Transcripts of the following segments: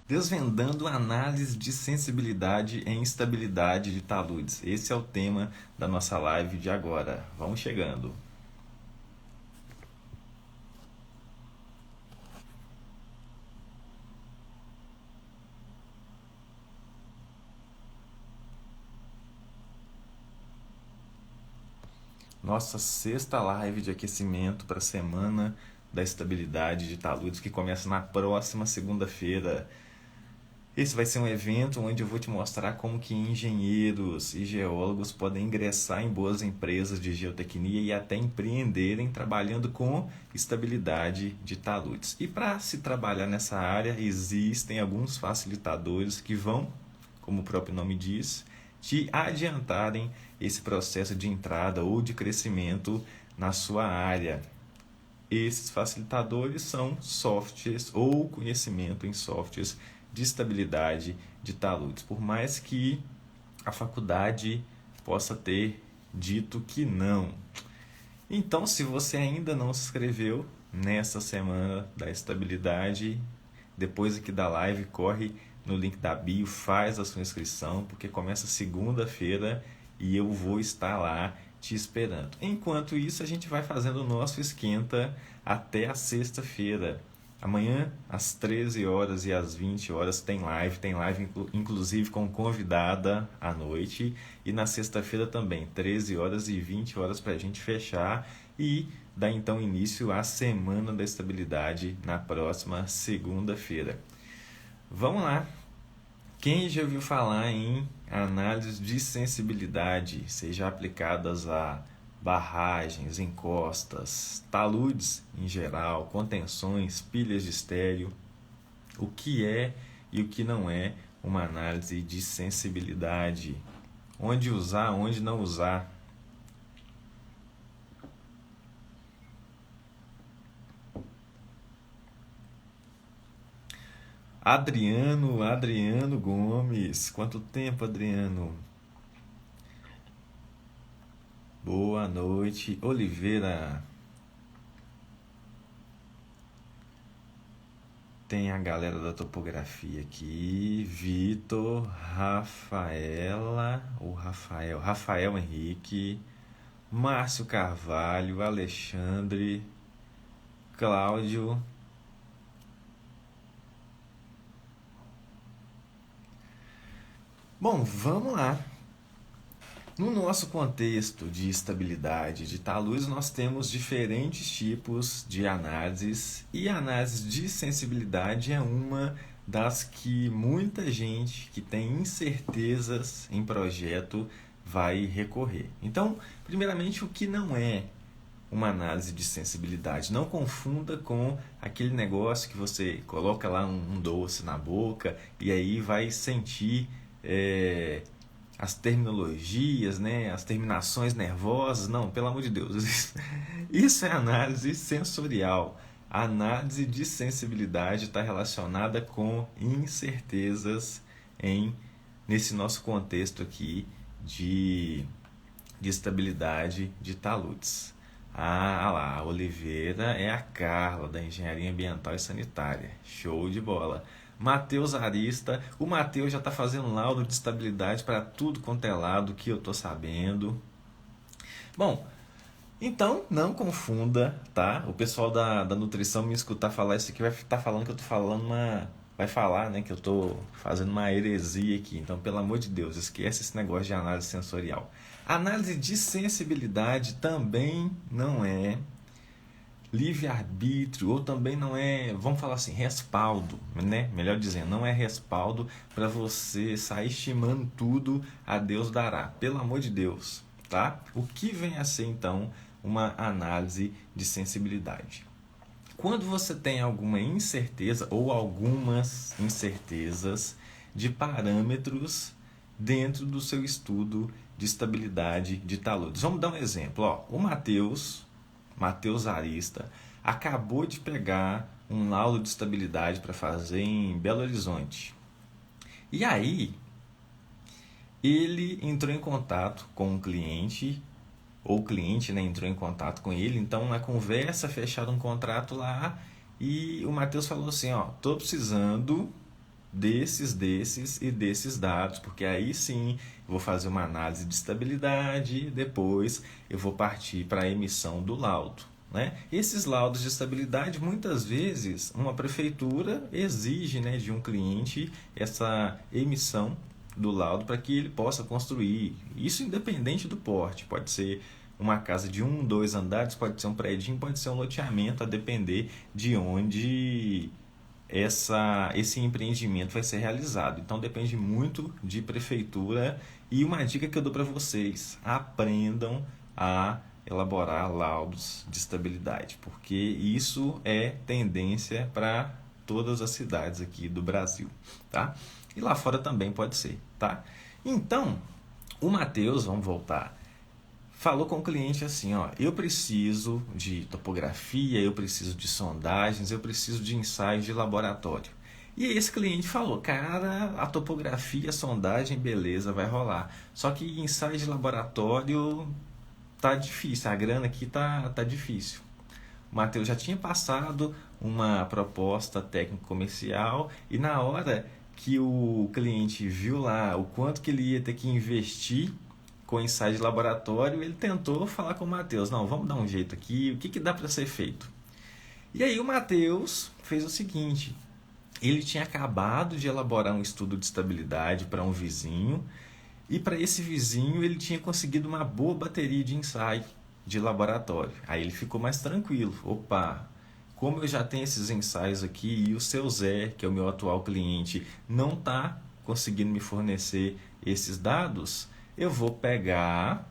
Desvendando análise de sensibilidade e instabilidade de taludes. Esse é o tema da nossa live de agora. Vamos chegando. Nossa sexta live de aquecimento para a semana da estabilidade de taludes que começa na próxima segunda-feira. Esse vai ser um evento onde eu vou te mostrar como que engenheiros e geólogos podem ingressar em boas empresas de geotecnia e até empreenderem trabalhando com estabilidade de taludes. E para se trabalhar nessa área, existem alguns facilitadores que vão, como o próprio nome diz, te adiantarem esse processo de entrada ou de crescimento na sua área. Esses facilitadores são softwares ou conhecimento em softwares de estabilidade de taludes. Por mais que a faculdade possa ter dito que não. Então, se você ainda não se inscreveu nessa semana da estabilidade, depois aqui da live, corre no link da bio, faz a sua inscrição, porque começa segunda-feira e eu vou estar lá te esperando. Enquanto isso, a gente vai fazendo o nosso esquenta até a sexta-feira. Amanhã, às 13 horas e às 20 horas, tem live inclusive com convidada à noite. E na sexta-feira também, 13 horas e 20 horas para a gente fechar e dar então início à Semana da Estabilidade na próxima segunda-feira. Vamos lá! Quem já ouviu falar em análises de sensibilidade, seja aplicadas a barragens, encostas, taludes em geral, contenções, pilhas de estéreo, o que é e o que não é uma análise de sensibilidade, onde usar, onde não usar. Adriano Gomes, quanto tempo, Adriano? Boa noite, Oliveira. Tem a galera da topografia aqui, Vitor, Rafaela, Rafael Henrique, Márcio Carvalho, Alexandre, Cláudio. Bom, vamos lá. No nosso contexto de estabilidade de taludes, nós temos diferentes tipos de análises e a análise de sensibilidade é uma das que muita gente que tem incertezas em projeto vai recorrer. Então, primeiramente, o que não é uma análise de sensibilidade? Não confunda com aquele negócio que você coloca lá um doce na boca e aí vai sentir as terminologias, né, as terminações nervosas. Não, pelo amor de Deus. Isso é análise sensorial. A análise de sensibilidade está relacionada com incertezas nesse nosso contexto aqui de estabilidade de taludes. Ah lá, a Oliveira é a Carla, da Engenharia Ambiental e Sanitária. Show de bola. Matheus Arista, o Matheus já está fazendo laudo de estabilidade para tudo quanto é lado que eu estou sabendo. Bom, então não confunda, tá? O pessoal da nutrição me escutar falar isso aqui vai estar falando que eu estou falando vai falar, né, que eu estou fazendo uma heresia aqui. Então, pelo amor de Deus, esquece esse negócio de análise sensorial. Análise de sensibilidade também não é livre-arbítrio, ou também não é, vamos falar assim, respaldo, né? Melhor dizendo, não é respaldo para você sair estimando tudo a Deus dará. Pelo amor de Deus, tá? O que vem a ser, então, uma análise de sensibilidade? Quando você tem alguma incerteza ou algumas incertezas de parâmetros dentro do seu estudo de estabilidade de taludes. Vamos dar um exemplo. Ó, o Matheus Arista, acabou de pegar um laudo de estabilidade para fazer em Belo Horizonte. E aí, ele entrou em contato com um cliente, ou o cliente, né, entrou em contato com ele. Então, na conversa, fecharam um contrato lá e o Matheus falou assim, ó, tô precisando desses e desses dados, porque aí sim eu vou fazer uma análise de estabilidade, depois eu vou partir para a emissão do laudo. Né? Esses laudos de estabilidade, muitas vezes, uma prefeitura exige, né, de um cliente essa emissão do laudo para que ele possa construir. Isso independente do porte, pode ser uma casa de 1, 2 andares, pode ser um prédio, pode ser um loteamento, a depender de onde esse empreendimento vai ser realizado. Então depende muito de prefeitura. E uma dica que eu dou para vocês: aprendam a elaborar laudos de estabilidade, porque isso é tendência para todas as cidades aqui do Brasil, tá? E lá fora também pode ser, tá? Então, o Matheus, vamos voltar, falou com o cliente assim, ó, eu preciso de topografia, eu preciso de sondagens, eu preciso de ensaios de laboratório. E esse cliente falou, cara, a topografia, a sondagem, beleza, vai rolar. Só que ensaio de laboratório tá difícil, a grana aqui tá difícil. O Matheus já tinha passado uma proposta técnico-comercial e na hora que o cliente viu lá o quanto que ele ia ter que investir com ensaio de laboratório, ele tentou falar com o Matheus, não, vamos dar um jeito aqui, o que dá para ser feito? E aí o Matheus fez o seguinte, ele tinha acabado de elaborar um estudo de estabilidade para um vizinho, e para esse vizinho ele tinha conseguido uma boa bateria de ensaio de laboratório. Aí ele ficou mais tranquilo. Opa, como eu já tenho esses ensaios aqui e o seu Zé, que é o meu atual cliente, não está conseguindo me fornecer esses dados, eu vou pegar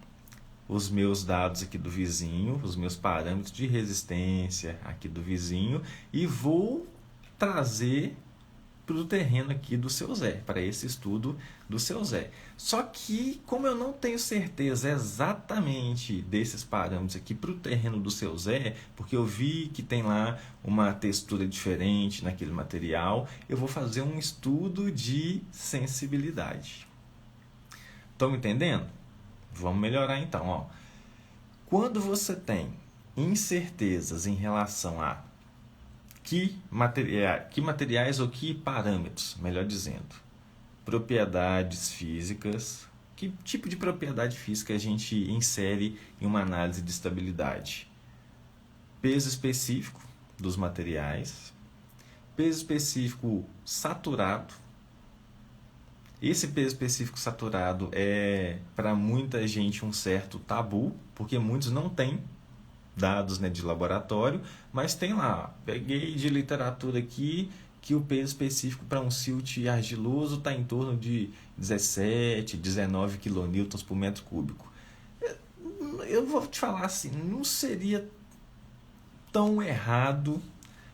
os meus dados aqui do vizinho, os meus parâmetros de resistência aqui do vizinho e vou trazer para o terreno aqui do seu Zé, para esse estudo do seu Zé. Só que, como eu não tenho certeza exatamente desses parâmetros aqui para o terreno do seu Zé, porque eu vi que tem lá uma textura diferente naquele material, eu vou fazer um estudo de sensibilidade. Estão me entendendo? Vamos melhorar então. Ó. Quando você tem incertezas em relação a que materiais ou que parâmetros, melhor dizendo, propriedades físicas, que tipo de propriedade física a gente insere em uma análise de estabilidade? Peso específico dos materiais, peso específico saturado. Esse peso específico saturado é para muita gente um certo tabu, porque muitos não têm dados, né, de laboratório, mas tem lá, peguei de literatura aqui que o peso específico para um silt argiloso está em torno de 17, 19 kN por metro cúbico. Eu vou te falar assim, não seria tão errado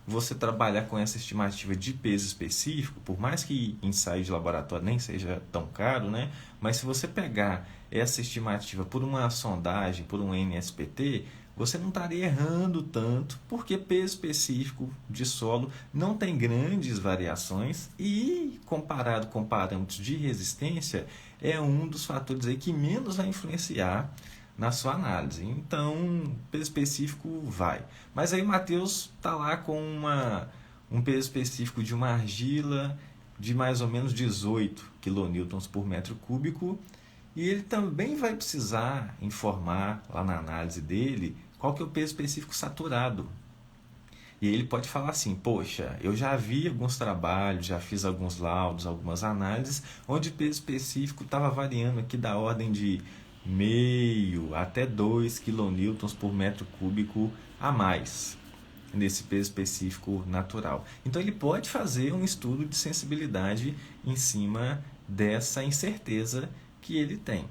você trabalhar com essa estimativa de peso específico, por mais que ensaio de laboratório nem seja tão caro, né? Mas se você pegar essa estimativa por uma sondagem, por um NSPT, você não estaria errando tanto, porque peso específico de solo não tem grandes variações e, comparado com parâmetros de resistência, é um dos fatores aí que menos vai influenciar na sua análise. Então, peso específico vai. Mas aí o Matheus está lá com um peso específico de uma argila de mais ou menos 18 kN por metro cúbico, e ele também vai precisar informar lá na análise dele qual que é o peso específico saturado. E ele pode falar assim, poxa, eu já vi alguns trabalhos, já fiz alguns laudos, algumas análises, onde o peso específico estava variando aqui da ordem de meio até 2 kN por metro cúbico a mais nesse peso específico natural. Então ele pode fazer um estudo de sensibilidade em cima dessa incerteza que ele tem.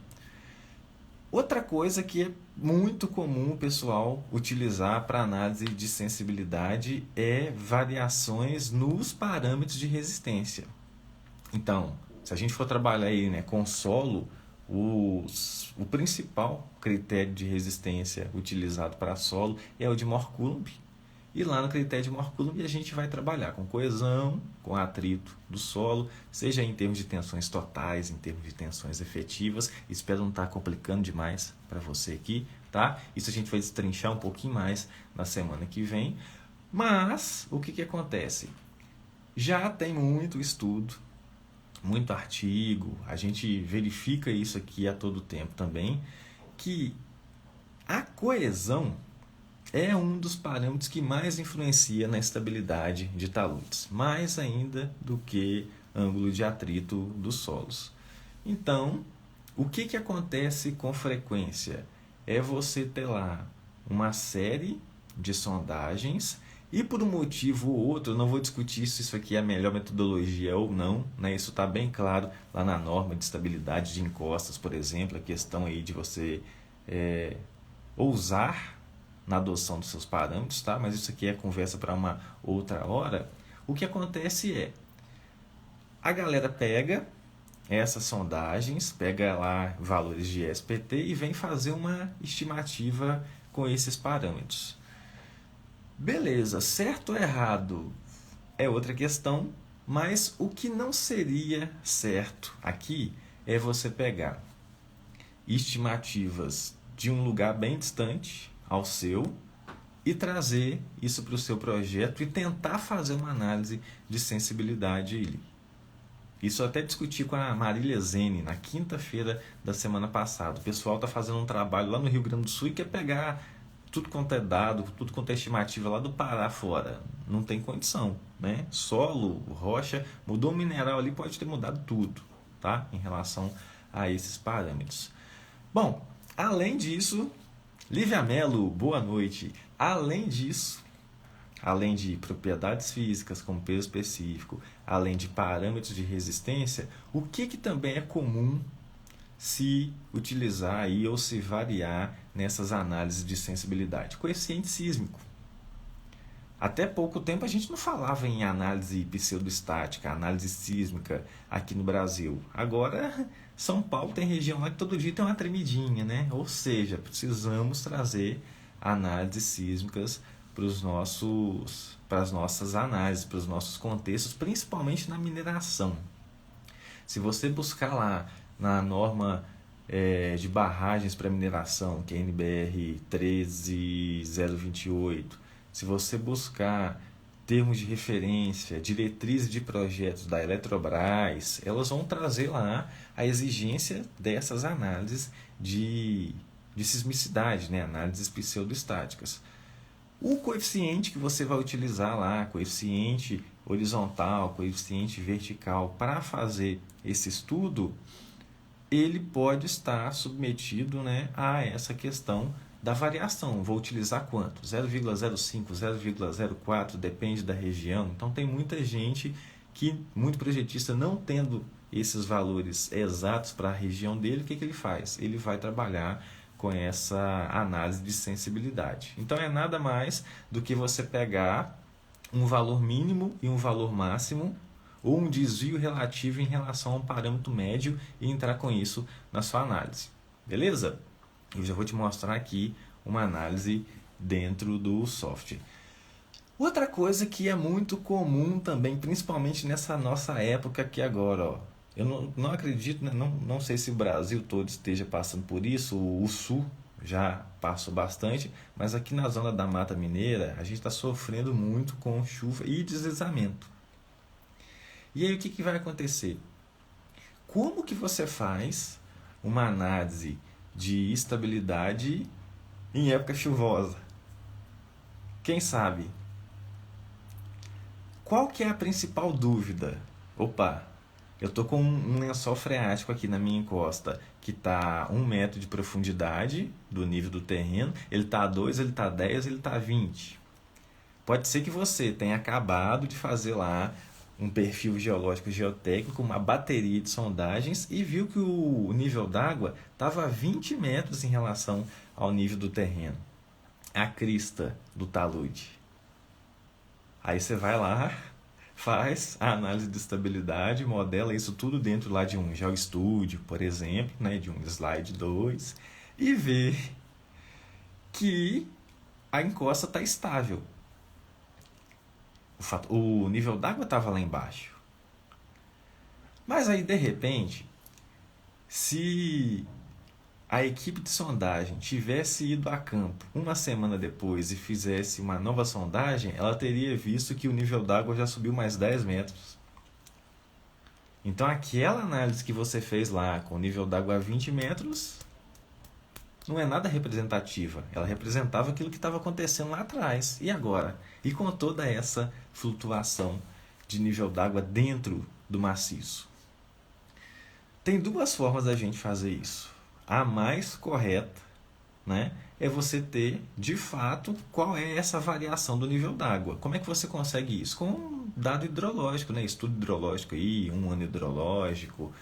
Outra coisa que é muito comum o pessoal utilizar para análise de sensibilidade é variações nos parâmetros de resistência. Então, se a gente for trabalhar aí, né, com solo, o principal critério de resistência utilizado para solo é o de Mohr-Coulomb. E lá no critério de Mohr-Coulomb a gente vai trabalhar com coesão, com atrito do solo, seja em termos de tensões totais, em termos de tensões efetivas. Espero não estar complicando demais para você aqui, tá? Isso a gente vai destrinchar um pouquinho mais na semana que vem. Mas, o que acontece? Já tem muito estudo, muito artigo, a gente verifica isso aqui a todo tempo também, que a coesão é um dos parâmetros que mais influencia na estabilidade de taludes, mais ainda do que ângulo de atrito dos solos. Então, o que acontece com frequência? É você ter lá uma série de sondagens e por um motivo ou outro, eu não vou discutir se isso aqui é a melhor metodologia ou não, né? Isso está bem claro lá na norma de estabilidade de encostas, por exemplo, a questão aí de você é, ousar na adoção dos seus parâmetros, tá? Mas isso aqui é conversa para uma outra hora. O que acontece é, a galera pega essas sondagens, pega lá valores de SPT e vem fazer uma estimativa com esses parâmetros. Beleza, certo ou errado é outra questão, mas o que não seria certo aqui é você pegar estimativas de um lugar bem distante ao seu e trazer isso para o seu projeto e tentar fazer uma análise de sensibilidade. Isso eu até discuti com a Marília Zene na quinta-feira da semana passada. O pessoal está fazendo um trabalho lá no Rio Grande do Sul e quer pegar tudo quanto é dado, tudo quanto é estimativa lá do Pará fora. Não tem condição, né? Solo, rocha, mudou o mineral ali, pode ter mudado tudo, tá? Em relação a esses parâmetros. Bom, além disso, Lívia Mello, boa noite. Além disso, além de propriedades físicas como peso específico, além de parâmetros de resistência, o que também é comum se utilizar aí ou se variar nessas análises de sensibilidade? Coeficiente sísmico. Até pouco tempo a gente não falava em análise pseudoestática, análise sísmica aqui no Brasil. Agora, São Paulo tem região lá que todo dia tem uma tremidinha, né? Ou seja, precisamos trazer análises sísmicas para as nossas análises, para os nossos contextos, principalmente na mineração. Se você buscar lá na norma de barragens para mineração, que é NBR 13028, se você buscar termos de referência, diretrizes de projetos da Eletrobras, elas vão trazer lá a exigência dessas análises de sismicidade, né? Análises pseudoestáticas. O coeficiente que você vai utilizar lá, coeficiente horizontal, coeficiente vertical, para fazer esse estudo, ele pode estar submetido, né, a essa questão da variação. Vou utilizar quanto? 0,05, 0,04, depende da região. Então tem muita gente muito projetista não tendo esses valores exatos para a região dele, o que ele faz? Ele vai trabalhar com essa análise de sensibilidade. Então é nada mais do que você pegar um valor mínimo e um valor máximo, ou um desvio relativo em relação a um parâmetro médio e entrar com isso na sua análise. Beleza? Eu já vou te mostrar aqui uma análise dentro do software. Outra coisa que é muito comum também, principalmente nessa nossa época aqui agora, ó. Eu não acredito, né? Não sei se o Brasil todo esteja passando por isso, o Sul já passou bastante, mas aqui na zona da Mata Mineira a gente está sofrendo muito com chuva e deslizamento. E aí o que vai acontecer? Como que você faz uma análise de estabilidade em época chuvosa? Quem sabe? Qual que é a principal dúvida? Opa, eu estou com um lençol freático aqui na minha encosta que está 1 metro de profundidade do nível do terreno. Ele está a 2, ele está a 10, ele está a 20. Pode ser que você tenha acabado de fazer lá um perfil geológico geotécnico, uma bateria de sondagens e viu que o nível d'água estava a 20 metros em relação ao nível do terreno. A crista do talude. Aí você vai lá, faz a análise de estabilidade, modela isso tudo dentro lá de um GeoStudio, por exemplo, né, de um Slide 2, e vê que a encosta está estável. O nível d'água estava lá embaixo. Mas aí, de repente, se a equipe de sondagem tivesse ido a campo uma semana depois e fizesse uma nova sondagem, ela teria visto que o nível d'água já subiu mais 10 metros. Então aquela análise que você fez lá com o nível d'água a 20 metros não é nada representativa. Ela representava aquilo que estava acontecendo lá atrás. E agora? E com toda essa flutuação de nível d'água dentro do maciço? Tem duas formas da gente fazer isso. A mais correta, né, é você ter, de fato, qual é essa variação do nível d'água. Como é que você consegue isso? Com um dado hidrológico, né, estudo hidrológico aí, um ano hidrológico,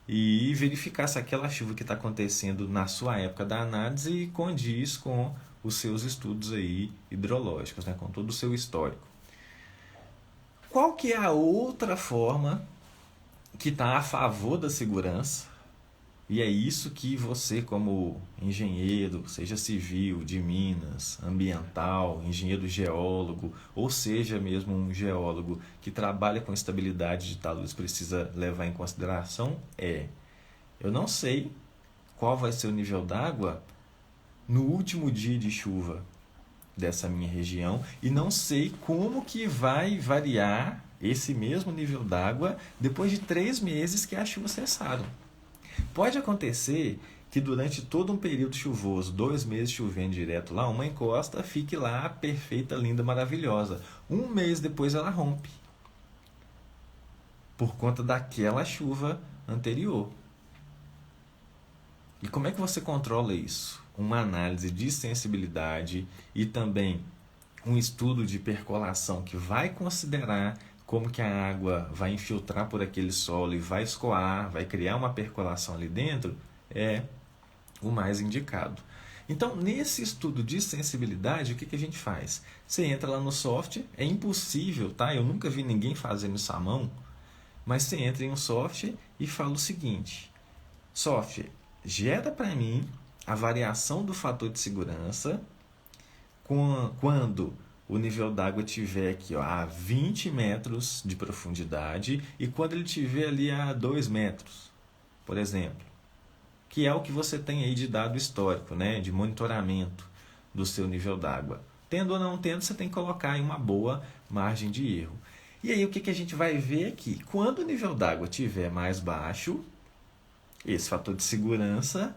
e verificar se aquela chuva que está acontecendo na sua época da análise condiz com os seus estudos aí hidrológicos, né, com todo o seu histórico. Qual que é a outra forma que está a favor da segurança? E é isso que você, como engenheiro, seja civil, de Minas, ambiental, engenheiro geólogo, ou seja mesmo um geólogo que trabalha com estabilidade de taludes, precisa levar em consideração eu não sei qual vai ser o nível d'água no último dia de chuva dessa minha região e não sei como que vai variar esse mesmo nível d'água depois de 3 meses que as chuvas cessaram. Pode acontecer que durante todo um período chuvoso, 2 meses chovendo direto lá, uma encosta fique lá perfeita, linda, maravilhosa. 1 mês depois ela rompe, por conta daquela chuva anterior. E como é que você controla isso? Uma análise de sensibilidade e também um estudo de percolação que vai considerar como que a água vai infiltrar por aquele solo e vai escoar, vai criar uma percolação ali dentro, é o mais indicado. Então, nesse estudo de sensibilidade, o que a gente faz? Você entra lá no software, é impossível, tá? Eu nunca vi ninguém fazendo isso à mão, mas você entra em um software e fala o seguinte: software, gera para mim a variação do fator de segurança quando o nível d'água estiver aqui, ó, a 20 metros de profundidade e quando ele estiver ali a 2 metros, por exemplo, que é o que você tem aí de dado histórico, né, de monitoramento do seu nível d'água. Tendo ou não tendo, você tem que colocar aí uma boa margem de erro. E aí o que a gente vai ver aqui? Quando o nível d'água estiver mais baixo, esse fator de segurança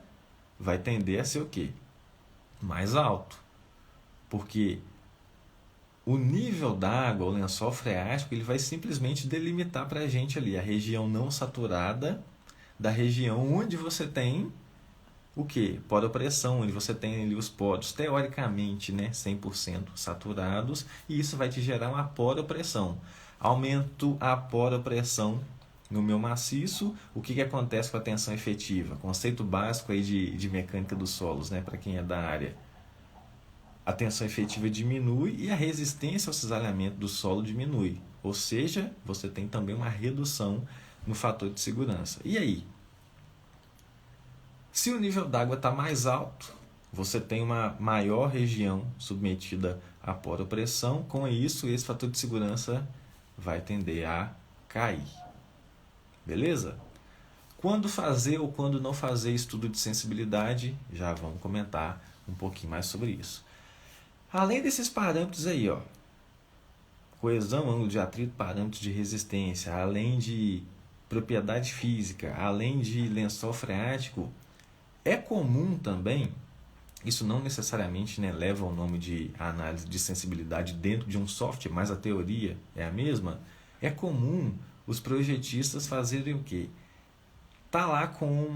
vai tender a ser o quê? Mais alto. Porque o nível d'água, o lençol freático, ele vai simplesmente delimitar para a gente ali a região não saturada da região onde você tem o quê? Poropressão, onde você tem ali os poros, teoricamente, né, 100% saturados, e isso vai te gerar uma poropressão. Aumento a poropressão no meu maciço, o que acontece com a tensão efetiva? Conceito básico aí de mecânica dos solos, né, para quem é da área. A tensão efetiva diminui e a resistência ao cisalhamento do solo diminui. Ou seja, você tem também uma redução no fator de segurança. E aí? Se o nível d'água está mais alto, você tem uma maior região submetida à poropressão. Com isso, esse fator de segurança vai tender a cair. Beleza? Quando fazer ou quando não fazer estudo de sensibilidade, já vamos comentar um pouquinho mais sobre isso. Além desses parâmetros aí, ó, coesão, ângulo de atrito, parâmetros de resistência, além de propriedade física, além de lençol freático, é comum também, isso não necessariamente, né, leva ao nome de análise de sensibilidade dentro de um software, mas a teoria é a mesma, é comum os projetistas fazerem o quê? Tá lá com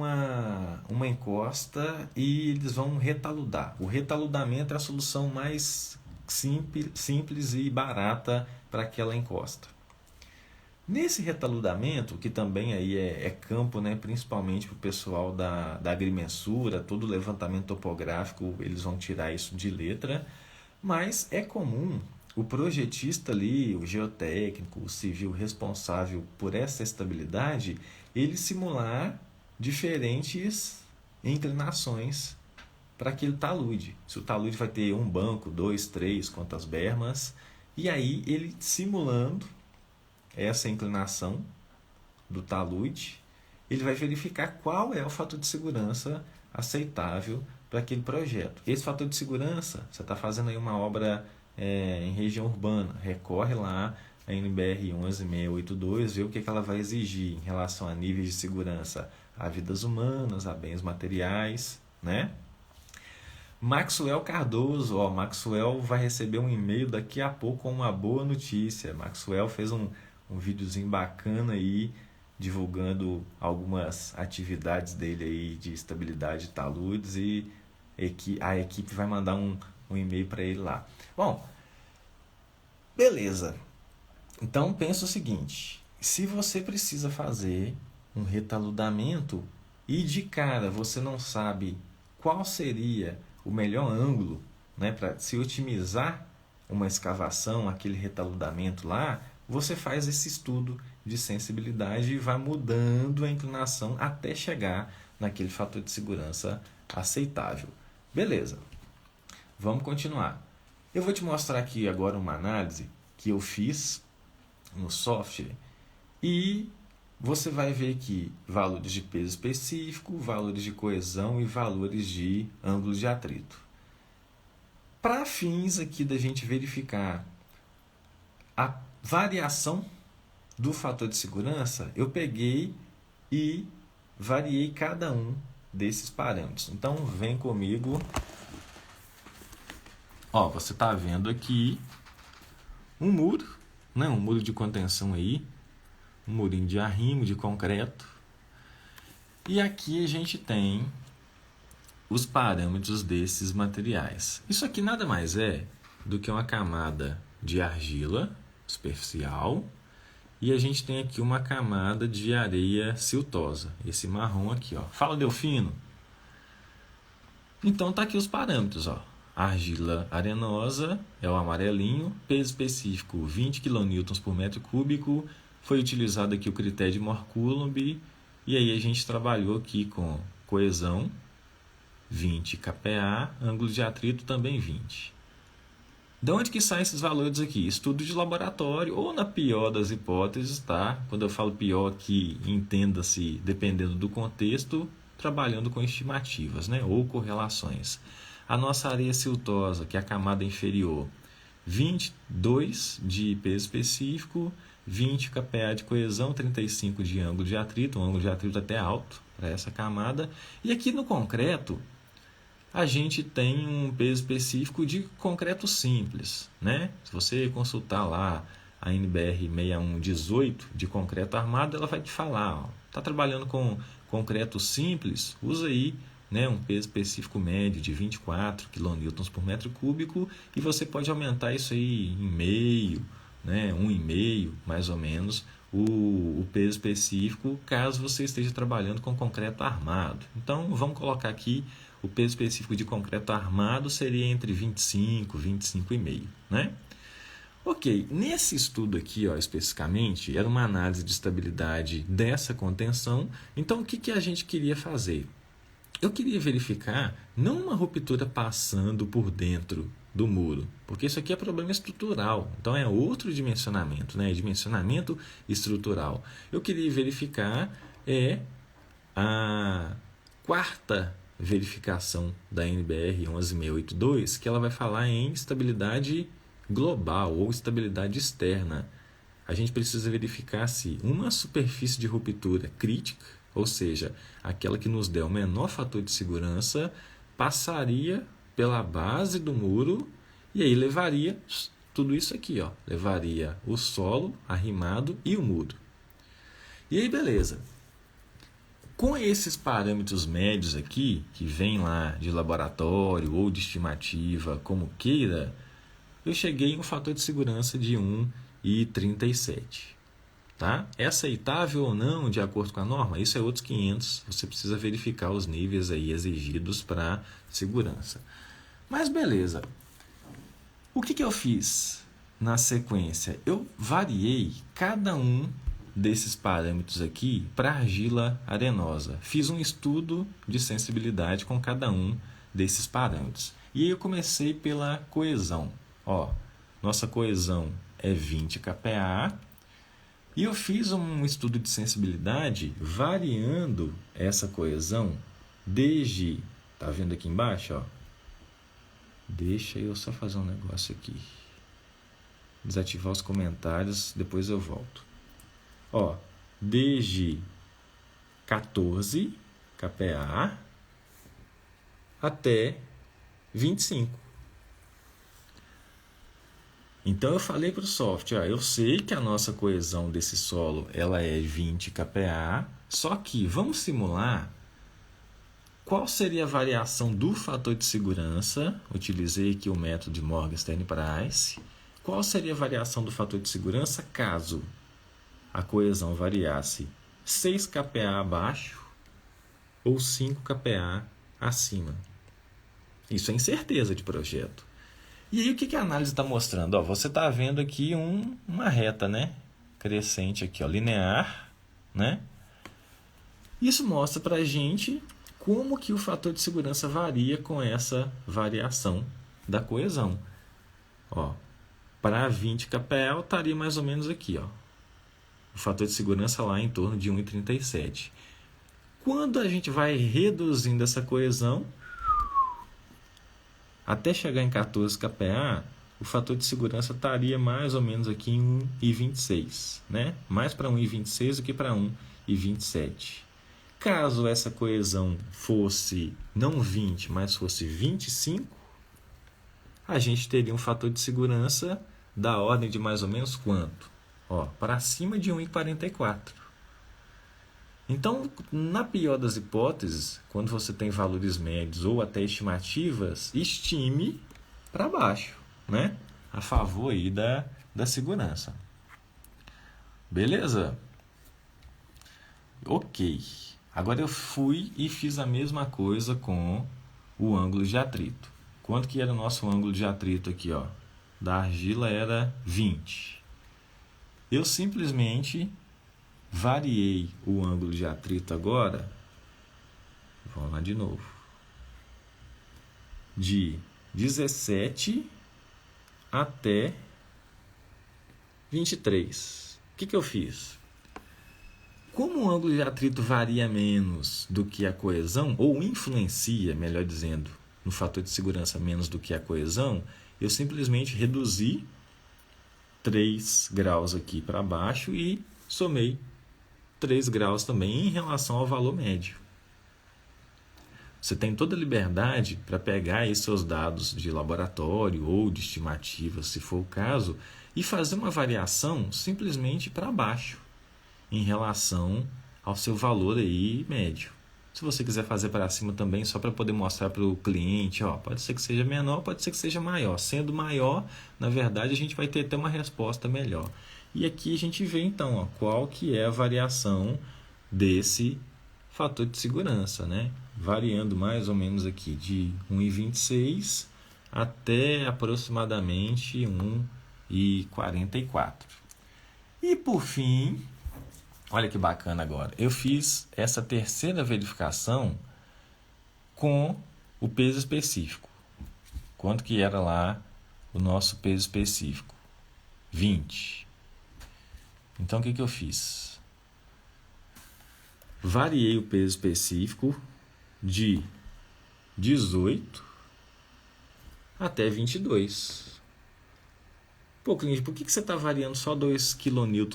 uma encosta e eles vão retaludar. O retaludamento é a solução mais simples e barata para aquela encosta. Nesse retaludamento, que também aí é campo, né, principalmente para o pessoal da agrimensura, todo levantamento topográfico, eles vão tirar isso de letra, mas é comum o projetista ali, o geotécnico, o civil responsável por essa estabilidade, ele simular diferentes inclinações para aquele talude. Se o talude vai ter um banco, 2, 3, quantas bermas, e aí ele simulando essa inclinação do talude, ele vai verificar qual é o fator de segurança aceitável para aquele projeto. Esse fator de segurança, você está fazendo aí uma obra em região urbana, recorre lá a NBR 11682, vê o que ela vai exigir em relação a níveis de segurança a vidas humanas, a bens materiais, né? Maxwell Cardoso, Maxwell vai receber um e-mail daqui a pouco com uma boa notícia. Maxwell fez um videozinho bacana aí, divulgando algumas atividades dele aí de estabilidade de taludes, e a equipe vai mandar um e-mail para ele lá. Bom, beleza. Então pensa o seguinte, se você precisa fazer um retaludamento e de cara você não sabe qual seria o melhor ângulo, né, para se otimizar uma escavação, aquele retaludamento lá, você faz esse estudo de sensibilidade e vai mudando a inclinação até chegar naquele fator de segurança aceitável. Beleza, vamos continuar. Eu vou te mostrar aqui agora uma análise que eu fiz no software e você vai ver aqui valores de peso específico, valores de coesão e valores de ângulo de atrito. Para fins aqui da gente verificar a variação do fator de segurança, eu peguei e variei cada um desses parâmetros. Então, vem comigo. Você está vendo aqui um muro, né? Um muro de contenção aí, um murinho de arrimo, de concreto. E aqui a gente tem os parâmetros desses materiais. Isso aqui nada mais é do que uma camada de argila superficial e a gente tem aqui uma camada de areia siltosa, esse marrom aqui, Fala, Delfino. Então tá aqui os parâmetros, Argila arenosa é o amarelinho, peso específico 20 kN por metro cúbico, foi utilizado aqui o critério de Mohr-Coulomb, e aí a gente trabalhou aqui com coesão 20 kPa, ângulo de atrito também 20. De onde que saem esses valores aqui? Estudo de laboratório, ou na pior das hipóteses, tá? Quando eu falo pior aqui, entenda-se, dependendo do contexto, trabalhando com estimativas, né? Ou correlações. A nossa areia siltosa, que é a camada inferior, 22 de peso específico, 20 kPa de coesão, 35 de ângulo de atrito, um ângulo de atrito até alto para essa camada. E aqui no concreto, a gente tem um peso específico de concreto simples, né? Se você consultar lá a NBR 6118 de concreto armado, ela vai te falar, está trabalhando com concreto simples, usa aí, né, um peso específico médio de 24 kN por metro cúbico, e você pode aumentar isso aí em meio, né, 1,5 mais ou menos, o peso específico, caso você esteja trabalhando com concreto armado. Então vamos colocar aqui o peso específico de concreto armado seria entre 25 e 25,5, né? Ok, nesse estudo aqui, especificamente, era uma análise de estabilidade dessa contenção. Então, o que a gente queria fazer? Eu queria verificar não uma ruptura passando por dentro do muro, porque isso aqui é problema estrutural, então é outro dimensionamento, né? Dimensionamento estrutural. Eu queria verificar a quarta verificação da NBR 11682, que ela vai falar em estabilidade global ou estabilidade externa. A gente precisa verificar se uma superfície de ruptura crítica, ou seja, aquela que nos der o menor fator de segurança, passaria pela base do muro e aí levaria tudo isso aqui, levaria o solo arrimado e o muro. E aí, beleza. Com esses parâmetros médios aqui, que vem lá de laboratório ou de estimativa, como queira, eu cheguei em um fator de segurança de 1,37. Tá? É aceitável ou não de acordo com a norma? Isso é outros 500. Você precisa verificar os níveis aí exigidos para segurança. Mas beleza. O que eu fiz na sequência? Eu variei cada um desses parâmetros aqui para argila arenosa. Fiz um estudo de sensibilidade com cada um desses parâmetros. E aí eu comecei pela coesão. Nossa coesão é 20 kPa. E eu fiz um estudo de sensibilidade variando essa coesão desde... Tá vendo aqui embaixo, ó? Deixa eu só fazer um negócio aqui. Desativar os comentários, depois eu volto. Ó, desde 14 kPa até 25. Então eu falei para o software, eu sei que a nossa coesão desse solo ela é 20 kPa, só que vamos simular qual seria a variação do fator de segurança. Utilizei aqui o método de Morgenstern Price. Qual seria a variação do fator de segurança caso a coesão variasse 6 kPa abaixo ou 5 kPa acima? Isso é incerteza de projeto. E aí o que a análise está mostrando? Ó, você está vendo aqui uma reta, né? Crescente aqui, ó, linear, né? Isso mostra para a gente como que o fator de segurança varia com essa variação da coesão. Ó, para 20 kPa estaria mais ou menos aqui, ó. O fator de segurança lá em torno de 1,37. Quando a gente vai reduzindo essa coesão, até chegar em 14 kPa, o fator de segurança estaria mais ou menos aqui em 1,26, né? Mais para 1,26 do que para 1,27. Caso essa coesão fosse não 20, mas fosse 25, a gente teria um fator de segurança da ordem de mais ou menos quanto? Ó, para cima de 1,44. Então, na pior das hipóteses, quando você tem valores médios ou até estimativas, estime para baixo, né? A favor aí da segurança. Beleza? Ok. Agora eu fui e fiz a mesma coisa com o ângulo de atrito. Quanto que era o nosso ângulo de atrito aqui, ó? Da argila era 20. Eu simplesmente variei o ângulo de atrito agora, vamos lá de novo, de 17 até 23. O que eu fiz? Como o ângulo de atrito varia menos do que a coesão, ou influencia, melhor dizendo, no fator de segurança menos do que a coesão, eu simplesmente reduzi 3 graus aqui para baixo e somei 3 graus também em relação ao valor médio. Você tem toda a liberdade para pegar aí seus dados de laboratório ou de estimativa, se for o caso, e fazer uma variação simplesmente para baixo em relação ao seu valor aí médio. Se você quiser fazer para cima também, só para poder mostrar para o cliente, ó, pode ser que seja menor, pode ser que seja maior. Sendo maior, na verdade, a gente vai ter até uma resposta melhor. E aqui a gente vê então, ó, qual que é a variação desse fator de segurança, né? Variando mais ou menos aqui de 1,26 até aproximadamente 1,44. E por fim, olha que bacana agora, eu fiz essa terceira verificação com o peso específico. Quanto que era lá o nosso peso específico? 20. Então, o que eu fiz? Variei o peso específico de 18 até 22. Pô, cliente, por que você está variando só 2 kN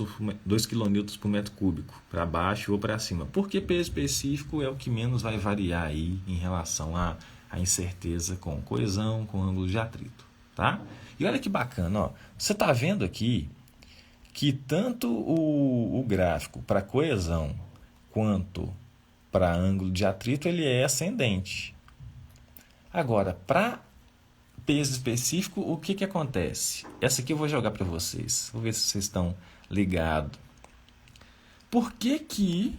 por metro cúbico, para baixo ou para cima? Porque peso específico é o que menos vai variar aí em relação à incerteza com coesão, com ângulo de atrito, tá? E olha que bacana, ó. Você está vendo aqui que tanto o gráfico para coesão quanto para ângulo de atrito ele é ascendente. Agora, para peso específico, o que acontece? Essa aqui eu vou jogar para vocês. Vou ver se vocês estão ligados. Por que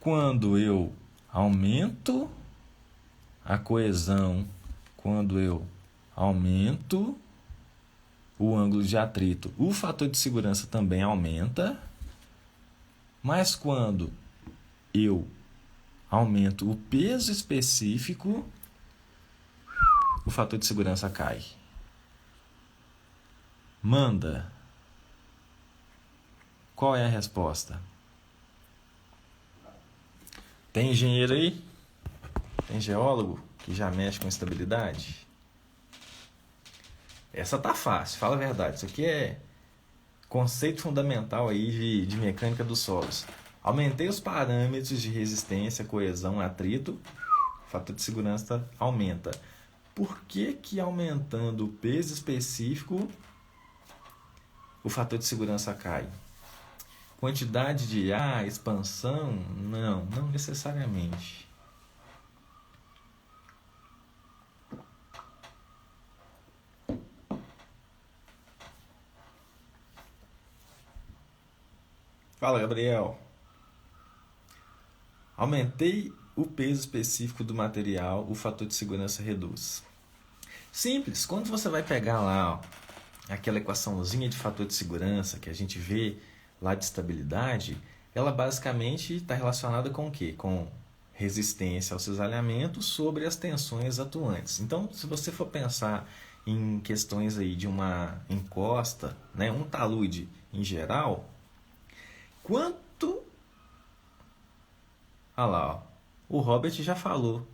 quando eu aumento a coesão, quando eu aumento o ângulo de atrito, o fator de segurança também aumenta, mas quando eu aumento o peso específico, o fator de segurança cai? Manda. Qual é a resposta? Tem engenheiro aí? Tem geólogo que já mexe com estabilidade? Essa tá fácil, fala a verdade. Isso aqui é conceito fundamental aí de mecânica dos solos. Aumentei os parâmetros de resistência, coesão, atrito, o fator de segurança aumenta. Por que aumentando o peso específico, o fator de segurança cai? Quantidade de ar, expansão? Não necessariamente. Fala, Gabriel. Aumentei o peso específico do material, o fator de segurança reduz. Simples, quando você vai pegar lá, ó, aquela equaçãozinha de fator de segurança que a gente vê lá de estabilidade, ela basicamente está relacionada com o quê? Com resistência ao cisalhamento sobre as tensões atuantes. Então, se você for pensar em questões aí de uma encosta, né, um talude em geral, quanto... Olha lá, ó, o Robert já falou.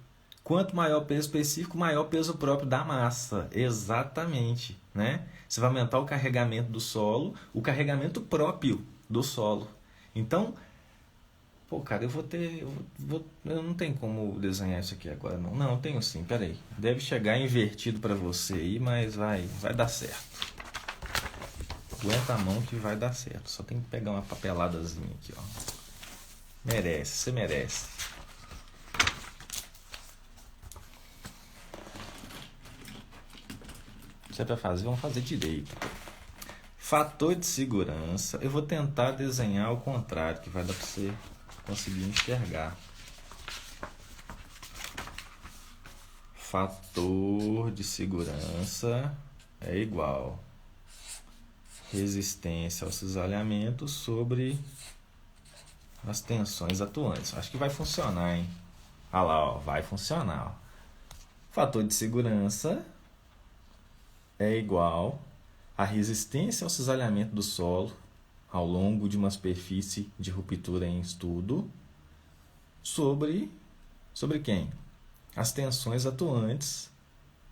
Quanto maior o peso específico, maior o peso próprio da massa. Exatamente, né? Você vai aumentar o carregamento do solo, o carregamento próprio do solo. Então, pô, cara, eu não tenho como desenhar isso aqui agora, não. Não, tenho sim, peraí. Deve chegar invertido para você aí, mas vai dar certo. Aguenta a mão que vai dar certo. Só tem que pegar uma papeladazinha aqui, ó. Merece, você merece. Se é para fazer, vamos fazer direito. Fator de segurança. Eu vou tentar desenhar ao contrário, que vai dar para você conseguir enxergar. Fator de segurança é igual resistência ao cisalhamento sobre as tensões atuantes. Acho que vai funcionar, hein? Olha lá, ó, vai funcionar. Ó. Fator de segurança é igual a resistência ao cisalhamento do solo ao longo de uma superfície de ruptura em estudo sobre quem? As tensões atuantes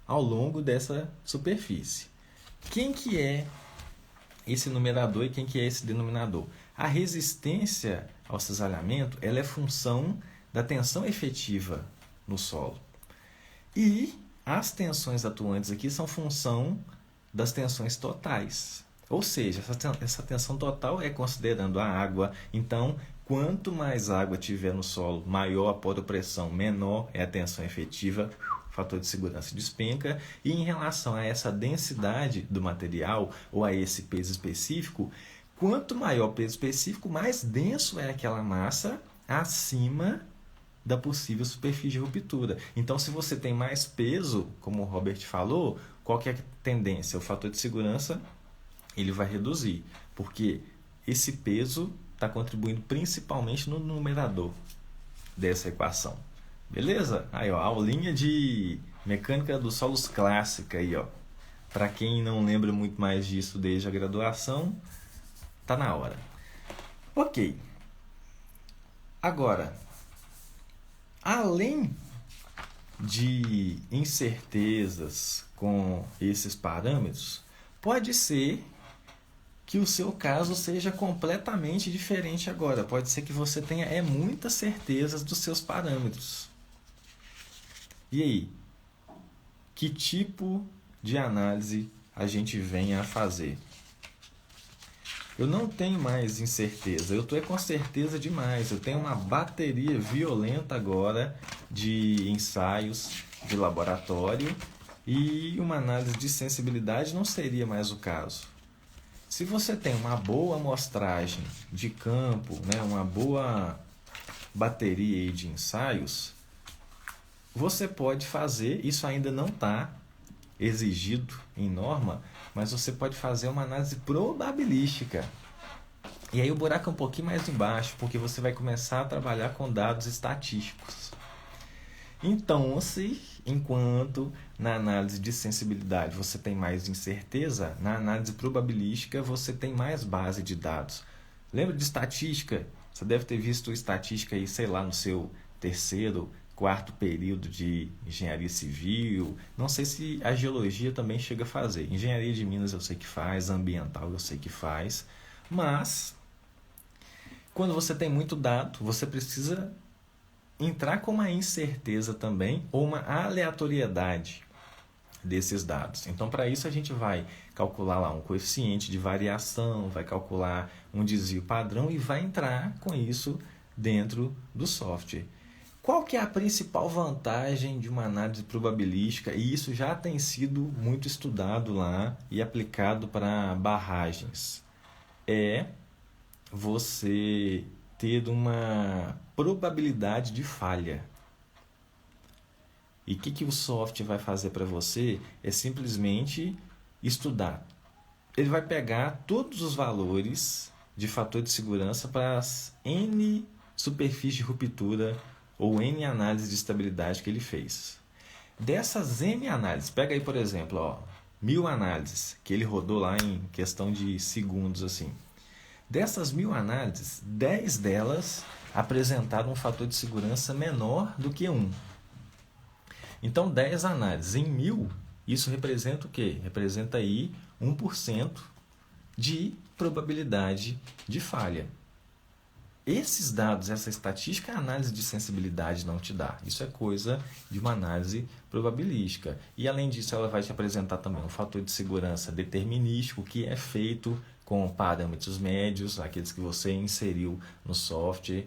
ao longo dessa superfície. Quem que é esse numerador e quem que é esse denominador? A resistência ao cisalhamento ela é função da tensão efetiva no solo. E as tensões atuantes aqui são função das tensões totais. Ou seja, essa tensão total é considerando a água. Então, quanto mais água tiver no solo, maior a poropressão, menor é a tensão efetiva, o fator de segurança despenca. E em relação a essa densidade do material ou a esse peso específico, quanto maior o peso específico, mais denso é aquela massa acima da possível superfície de ruptura. Então, se você tem mais peso, como o Robert falou, qual que é a tendência? O fator de segurança ele vai reduzir, porque esse peso está contribuindo principalmente no numerador dessa equação. Beleza? Aí, ó, aulinha de mecânica dos solos clássica aí, ó. Para quem não lembra muito mais disso desde a graduação, tá na hora. Ok. Agora, além de incertezas com esses parâmetros, pode ser que o seu caso seja completamente diferente agora. Pode ser que você tenha muitas certezas dos seus parâmetros. E aí? Que tipo de análise a gente vem a fazer? Eu não tenho mais incerteza, eu estou com certeza demais. Eu tenho uma bateria violenta agora de ensaios de laboratório e uma análise de sensibilidade não seria mais o caso. Se você tem uma boa amostragem de campo, né, uma boa bateria de ensaios, você pode fazer, isso ainda não está exigido em norma, mas você pode fazer uma análise probabilística. E aí o buraco é um pouquinho mais embaixo, porque você vai começar a trabalhar com dados estatísticos. Então, se enquanto na análise de sensibilidade você tem mais incerteza, na análise probabilística você tem mais base de dados. Lembra de estatística? Você deve ter visto estatística aí, sei lá, no seu terceiro, quarto período de engenharia civil. Não sei se a geologia também chega a fazer. Engenharia de Minas eu sei que faz, ambiental eu sei que faz. Mas, quando você tem muito dado, você precisa entrar com uma incerteza também ou uma aleatoriedade desses dados. Então, para isso, a gente vai calcular lá um coeficiente de variação, vai calcular um desvio padrão e vai entrar com isso dentro do software. Qual que é a principal vantagem de uma análise probabilística? E isso já tem sido muito estudado lá e aplicado para barragens. É você ter uma probabilidade de falha. E o que o software vai fazer para você é simplesmente estudar. Ele vai pegar todos os valores de fator de segurança para as N superfícies de ruptura ou N análises de estabilidade que ele fez. Dessas N análises, pega aí por exemplo, 1000 análises que ele rodou lá em questão de segundos assim. Dessas 1000 análises, 10 delas apresentaram um fator de segurança menor do que 1. Então, 10 análises em 1000, isso representa o quê? Representa aí 1% de probabilidade de falha. Esses dados, essa estatística, a análise de sensibilidade não te dá. Isso é coisa de uma análise probabilística. E, além disso, ela vai te apresentar também um fator de segurança determinístico, que é feito com parâmetros médios, aqueles que você inseriu no software.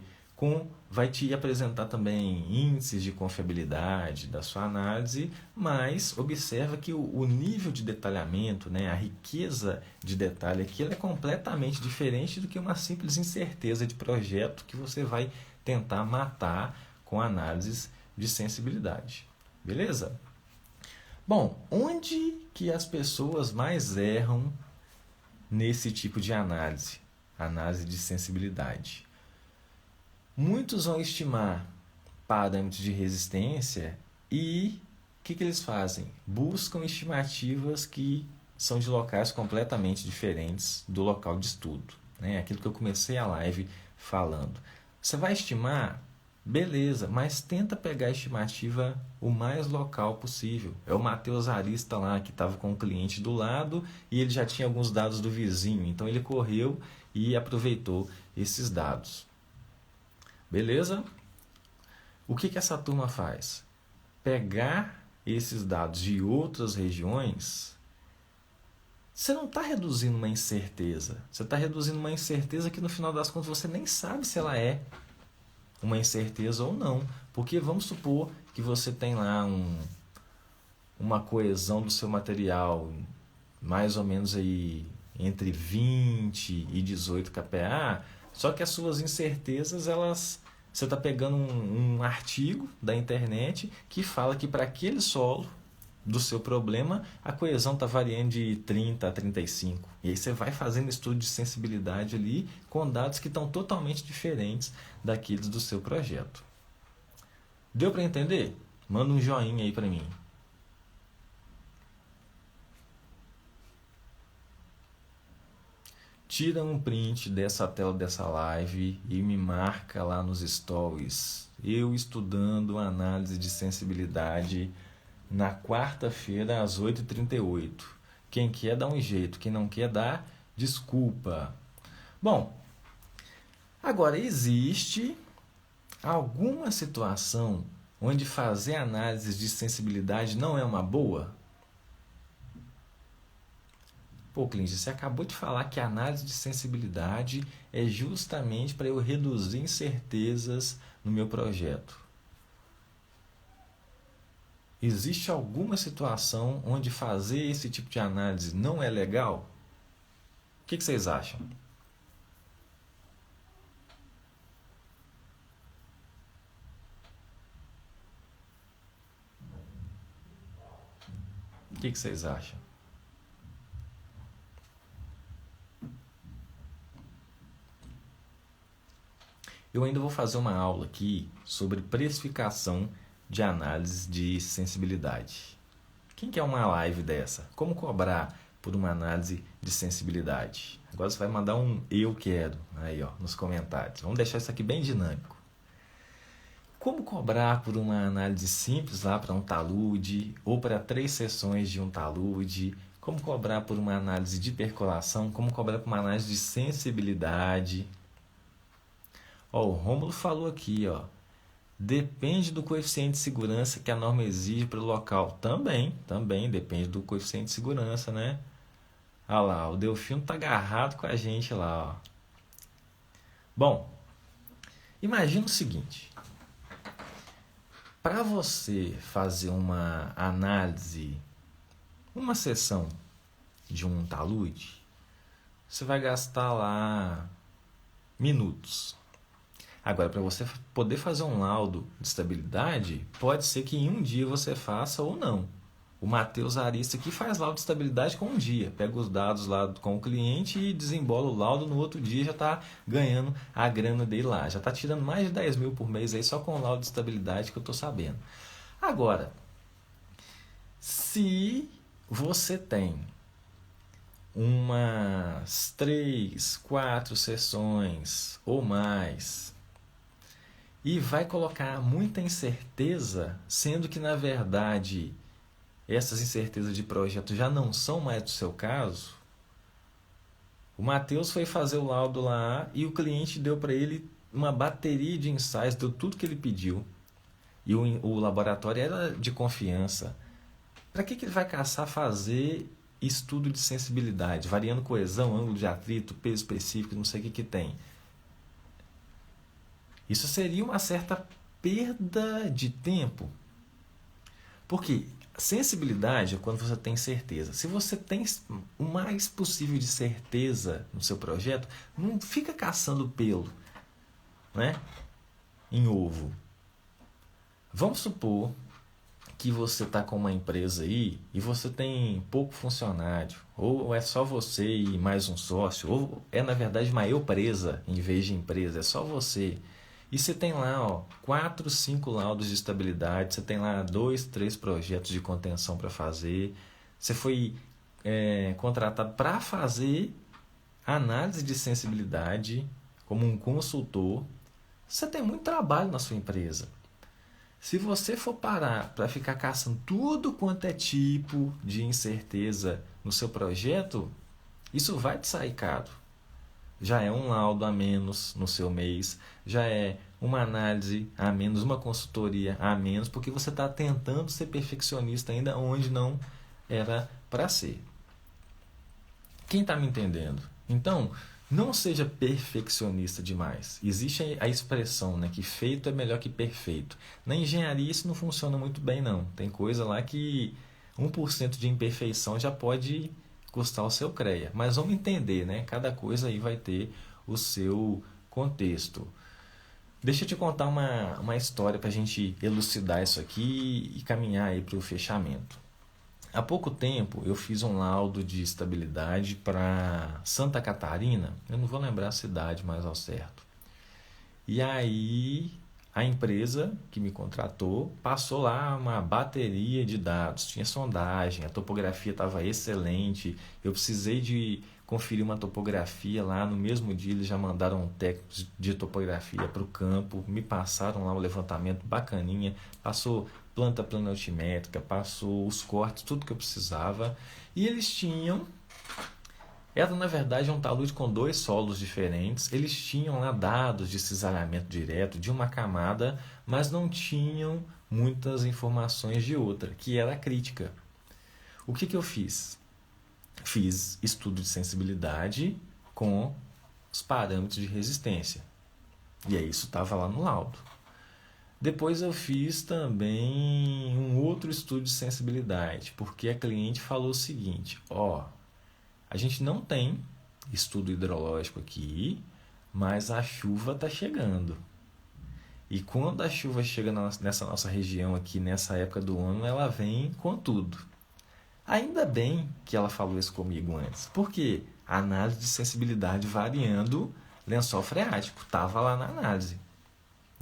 Vai te apresentar também índices de confiabilidade da sua análise, mas observa que o nível de detalhamento, né, a riqueza de detalhe aqui, ela é completamente diferente do que uma simples incerteza de projeto que você vai tentar matar com análises de sensibilidade. Beleza? Bom, onde que as pessoas mais erram nesse tipo de análise? Análise de sensibilidade. Muitos vão estimar parâmetros de resistência e o que eles fazem? Buscam estimativas que são de locais completamente diferentes do local de estudo. Né? Aquilo que eu comecei a live falando. Você vai estimar, beleza, mas tenta pegar a estimativa o mais local possível. É o Matheus Arista lá que estava com o cliente do lado e ele já tinha alguns dados do vizinho. Então ele correu e aproveitou esses dados. Beleza? O que essa turma faz? Pegar esses dados de outras regiões, você não está reduzindo uma incerteza. Você está reduzindo uma incerteza que no final das contas você nem sabe se ela é uma incerteza ou não. Porque vamos supor que você tem lá uma coesão do seu material mais ou menos aí entre 20 e 18 kPa, só que as suas incertezas, você está pegando um artigo da internet que fala que para aquele solo do seu problema, a coesão está variando de 30 a 35. E aí você vai fazendo estudo de sensibilidade ali com dados que estão totalmente diferentes daqueles do seu projeto. Deu para entender? Manda um joinha aí para mim. Tira um print dessa tela dessa live e me marca lá nos stories. Eu estudando análise de sensibilidade na quarta-feira às 8h38. Quem quer dá um jeito, quem não quer dá desculpa. Bom, agora existe alguma situação onde fazer análise de sensibilidade não é uma boa? Pô, Clínio, você acabou de falar que a análise de sensibilidade é justamente para eu reduzir incertezas no meu projeto. Existe alguma situação onde fazer esse tipo de análise não é legal? O que vocês acham? O que vocês acham? Eu ainda vou fazer uma aula aqui sobre precificação de análise de sensibilidade. Quem quer uma live dessa? Como cobrar por uma análise de sensibilidade? Agora você vai mandar um eu quero aí, ó, nos comentários. Vamos deixar isso aqui bem dinâmico. Como cobrar por uma análise simples lá para um talude ou para 3 sessões de um talude? Como cobrar por uma análise de percolação? Como cobrar por uma análise de sensibilidade? Ó, o Rômulo falou aqui, ó. Depende do coeficiente de segurança que a norma exige para o local. Também depende do coeficiente de segurança, né? Olha lá, o Delfino tá agarrado com a gente lá, ó. Bom, imagina o seguinte. Para você fazer uma análise, uma sessão de um talude, você vai gastar lá minutos. Agora, para você poder fazer um laudo de estabilidade, pode ser que em um dia você faça ou não. O Matheus Arista aqui faz laudo de estabilidade com um dia. Pega os dados lá com o cliente e desembola o laudo. No outro dia já está ganhando a grana dele lá. Já está tirando mais de 10 mil por mês aí só com o laudo de estabilidade que eu estou sabendo. Agora, se você tem umas 3, 4 sessões ou mais e vai colocar muita incerteza, sendo que na verdade essas incertezas de projeto já não são mais do seu caso, o Matheus foi fazer o laudo lá e o cliente deu para ele uma bateria de ensaios, deu tudo que ele pediu. E o laboratório era de confiança. Para que ele vai caçar fazer estudo de sensibilidade, variando coesão, ângulo de atrito, peso específico, não sei o que tem? Isso seria uma certa perda de tempo. Porque sensibilidade é quando você tem certeza. Se você tem o mais possível de certeza no seu projeto, não fica caçando pelo, né, em ovo. Vamos supor que você está com uma empresa aí e você tem pouco funcionário, ou é só você e mais um sócio, ou é na verdade uma eu-presa em vez de empresa, é só você. E você tem lá, ó, 4, 5 laudos de estabilidade, você tem lá 2, 3 projetos de contenção para fazer, você foi contratado para fazer análise de sensibilidade como um consultor, você tem muito trabalho na sua empresa. Se você for parar para ficar caçando tudo quanto é tipo de incerteza no seu projeto, isso vai te sair caro. Já é um laudo a menos no seu mês, já é uma análise a menos, uma consultoria a menos, porque você está tentando ser perfeccionista ainda onde não era para ser. Quem está me entendendo? Então, não seja perfeccionista demais. Existe a expressão, né, que feito é melhor que perfeito. Na engenharia isso não funciona muito bem, não. Tem coisa lá que 1% de imperfeição já pode custar o seu CREA. Mas vamos entender, né? Cada coisa aí vai ter o seu contexto. Deixa eu te contar uma história para a gente elucidar isso aqui e caminhar aí para o fechamento. Há pouco tempo eu fiz um laudo de estabilidade para Santa Catarina, eu não vou lembrar a cidade mais ao certo. E aí a empresa que me contratou passou lá uma bateria de dados, tinha sondagem, a topografia estava excelente, eu precisei de conferir uma topografia lá, no mesmo dia eles já mandaram um técnico de topografia para o campo, me passaram lá um levantamento bacaninha, passou planta planetimétrica, passou os cortes, tudo que eu precisava, e eles tinham, era na verdade um talude com 2 solos diferentes, eles tinham lá dados de cisalhamento direto de uma camada, mas não tinham muitas informações de outra, que era a crítica. O que eu fiz? Fiz estudo de sensibilidade com os parâmetros de resistência, e aí isso estava lá no laudo. Depois eu fiz também um outro estudo de sensibilidade, porque a cliente falou o seguinte, ó, a gente não tem estudo hidrológico aqui, mas a chuva está chegando. E quando a chuva chega nessa nossa região aqui, nessa época do ano, ela vem com tudo. Ainda bem que ela falou isso comigo antes, porque a análise de sensibilidade variando lençol freático, estava lá na análise,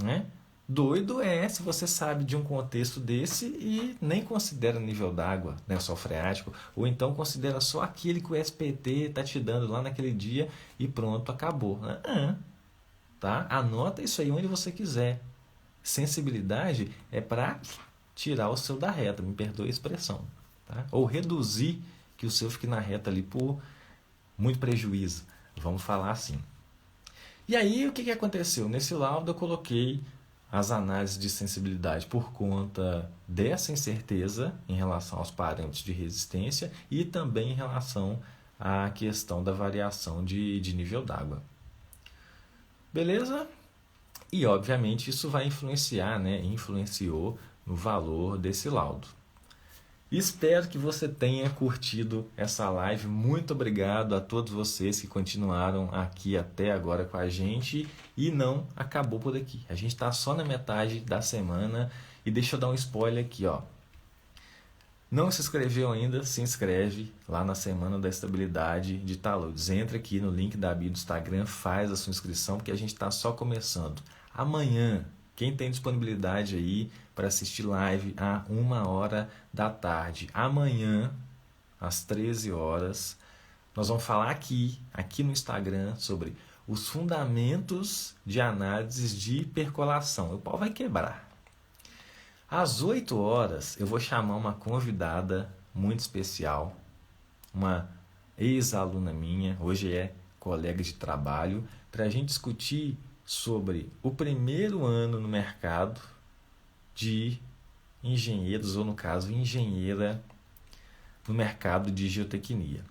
né? Doido é se você sabe de um contexto desse e nem considera nível d'água, lençol freático, ou então considera só aquele que o SPT está te dando lá naquele dia e pronto, acabou. Tá? Anota isso aí onde você quiser. Sensibilidade é para tirar o seu da reta, me perdoe a expressão. Tá? Ou reduzir que o seu fique na reta ali por muito prejuízo. Vamos falar assim. E aí, o que aconteceu? Nesse laudo eu coloquei as análises de sensibilidade por conta dessa incerteza em relação aos parâmetros de resistência e também em relação à questão da variação de nível d'água. Beleza? E, obviamente, isso vai influenciar, né? Influenciou no valor desse laudo. Espero que você tenha curtido essa live. Muito obrigado a todos vocês que continuaram aqui até agora com a gente. E não acabou por aqui. A gente está só na metade da semana. E deixa eu dar um spoiler aqui, ó. Não se inscreveu ainda? Se inscreve lá na Semana da Estabilidade de Taludes. Entra aqui no link da bio do Instagram, faz a sua inscrição, porque a gente está só começando. Amanhã, quem tem disponibilidade aí para assistir live a 13h, amanhã, às 13 horas, nós vamos falar aqui no Instagram, sobre os fundamentos de análises de percolação. O pau vai quebrar. Às 8 horas, eu vou chamar uma convidada muito especial, uma ex-aluna minha, hoje é colega de trabalho, para a gente discutir sobre o primeiro ano no mercado de engenheiros, ou no caso, engenheira no mercado de geotecnia.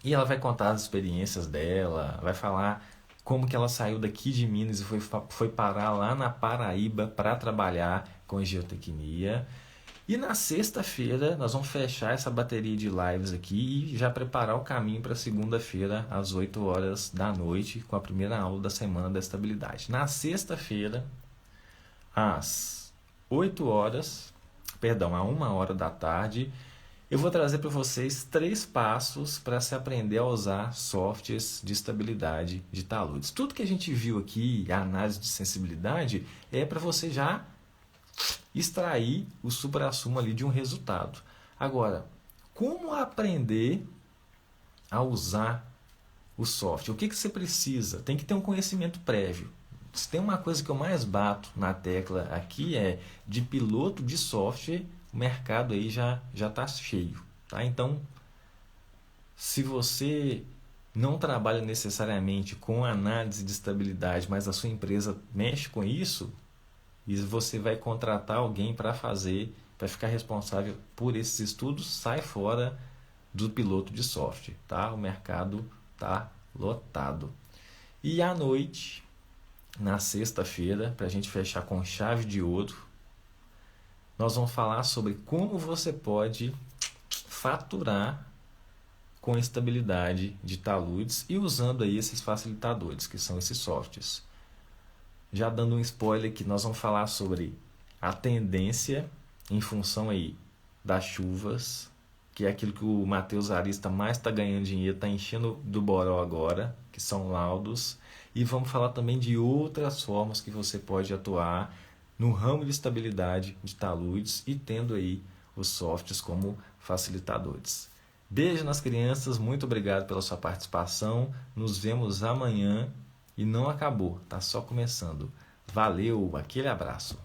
E ela vai contar as experiências dela, vai falar como que ela saiu daqui de Minas e foi parar lá na Paraíba para trabalhar com geotecnia. E na sexta-feira nós vamos fechar essa bateria de lives aqui e já preparar o caminho para segunda-feira às 8 horas da noite com a primeira aula da Semana da Estabilidade. Na sexta-feira, às 8 horas, perdão, à 1h da tarde, eu vou trazer para vocês 3 passos para se aprender a usar softwares de estabilidade de taludes. Tudo que a gente viu aqui, a análise de sensibilidade, é para você já extrair o suprassumo ali de um resultado. Agora, como aprender a usar o software? O que você precisa? Tem que ter um conhecimento prévio. Se tem uma coisa que eu mais bato na tecla aqui é de piloto de software, o mercado aí já está cheio. Tá? Então, se você não trabalha necessariamente com análise de estabilidade, mas a sua empresa mexe com isso, e você vai contratar alguém para fazer, para ficar responsável por esses estudos, sai fora do piloto de software, tá? O mercado está lotado. E à noite, na sexta-feira, para a gente fechar com chave de ouro, nós vamos falar sobre como você pode faturar com estabilidade de taludes e usando aí esses facilitadores, que são esses softwares. Já dando um spoiler que nós vamos falar sobre a tendência em função aí das chuvas, que é aquilo que o Matheus Arista mais está ganhando dinheiro, está enchendo do boró agora, que são laudos. E vamos falar também de outras formas que você pode atuar no ramo de estabilidade de taludes e tendo aí os softwares como facilitadores. Beijo nas crianças, muito obrigado pela sua participação. Nos vemos amanhã. E não acabou, tá só começando. Valeu, aquele abraço.